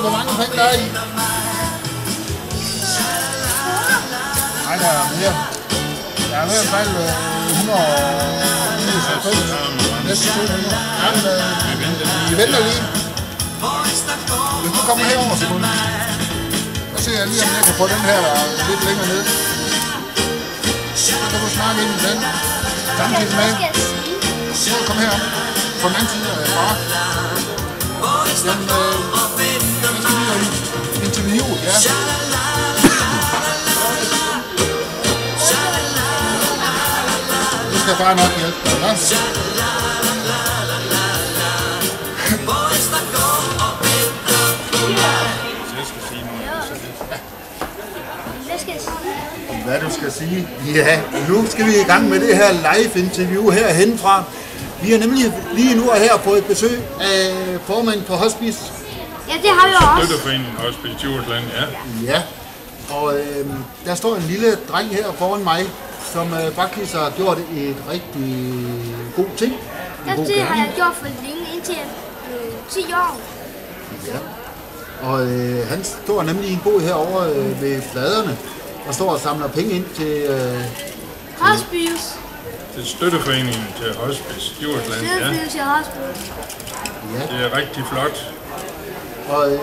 hvor mange penge der er i? Nej, der er mere. Der er i hvert fald 190, næsten 200. Vi venter lige. Hvis du kommer herover, Simon, så ser jeg lige, om jeg kan få den her lidt længere ned. Så kan du snakke ind i den. Samtidig med. Så kom herom. På den anden side af bare. Jamen, jeg skal lige have interviewet, ja. Nu skal jeg bare nok hjælpe dig, ja. Hvad du skal sige? Ja, nu skal vi i gang med det her live-interview herhenfra. Vi har nemlig lige nu og her fået et besøg af formanden for Hospice. Ja, det har vi også. Støtteforeningen Hospice Djursland, ja. Ja, og der står en lille dreng her foran mig, som faktisk har gjort et rigtig god ting. Ja, det har jeg gjort for længe, indtil 10 år. Ja. Og han står nemlig i en bod herovre ved fladerne og står og samler penge ind til Hospice. Til Støtteforeningen til Hospice Djursland, ja. Støtteforeningen til Hospice. Ja. Det er rigtig flot. Og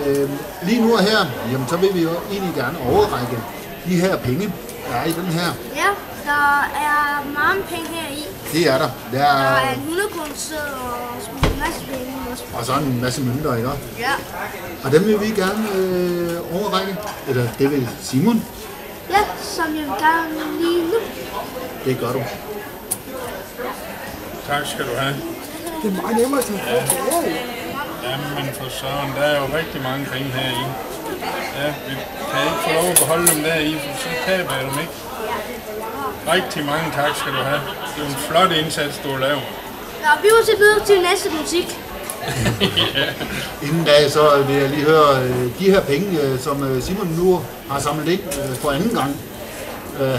lige nu og her, jamen, så vil vi jo egentlig gerne overrække de her penge, der er i den her. Ja, der er mange penge her i. Det er der. Der er en 100-kroneseddel og en masse penge også. Og så en masse mønter, ikke? Ja. Og dem vil vi gerne overrække. Eller det vil Simon. Ja, som jeg vil gerne lige nu. Det gør du. Tak skal du have. Det er meget nemmere til at få. Jamen for søren, der er jo rigtig mange penge her i. Ja, vi kan ikke få lov at beholde dem der i, for så taber jeg dem ikke. Rigtig mange tak skal du have. Det er en flot indsats, du har lavet. Ja, vi må se videre til næste musik. Ja. Inden da, så vil jeg lige høre de her penge, som Simon nu har samlet ind for anden gang.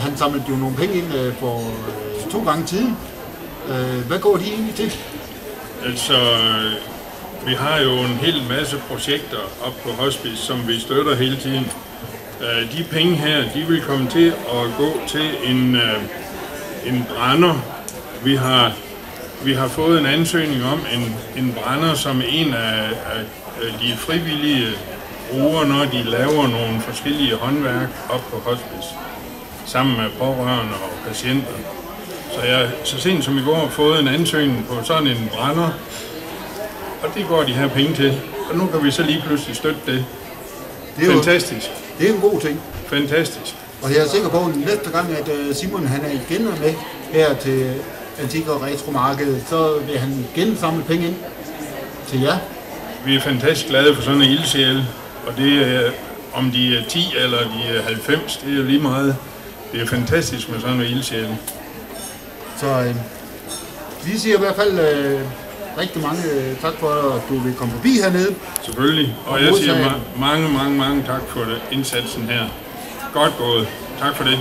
Han samlede jo nogle penge ind for 2 gange tiden. Hvad går de egentlig til? Altså, vi har jo en hel masse projekter op på Hospice, som vi støtter hele tiden. De penge her, de vil komme til at gå til en brænder. Vi har fået en ansøgning om en brænder, som en af de frivillige bruger, når de laver nogle forskellige håndværk op på Hospice, sammen med pårørende og patienter. Så jeg så sent som i går har fået en ansøgning på sådan en brænder, og det går de her penge til. Og nu kan vi så lige pludselig støtte det. Det er fantastisk. Det er en god ting. Fantastisk. Og jeg er sikker på, at næste gang, at Simon han er igen med her til Antik- og Retromarkedet, så vil han igen samle penge ind til jer. Vi er fantastisk glade for sådan en ildsjæl, og det er, om de er 10 eller de er 90, det er lige meget. Det er fantastisk med sådan en ildsjæl. Så vi siger i hvert fald rigtig mange tak for, at du vil komme forbi hernede. Selvfølgelig, og jeg siger mange tak for indsatsen her. Godt gået. Tak for det.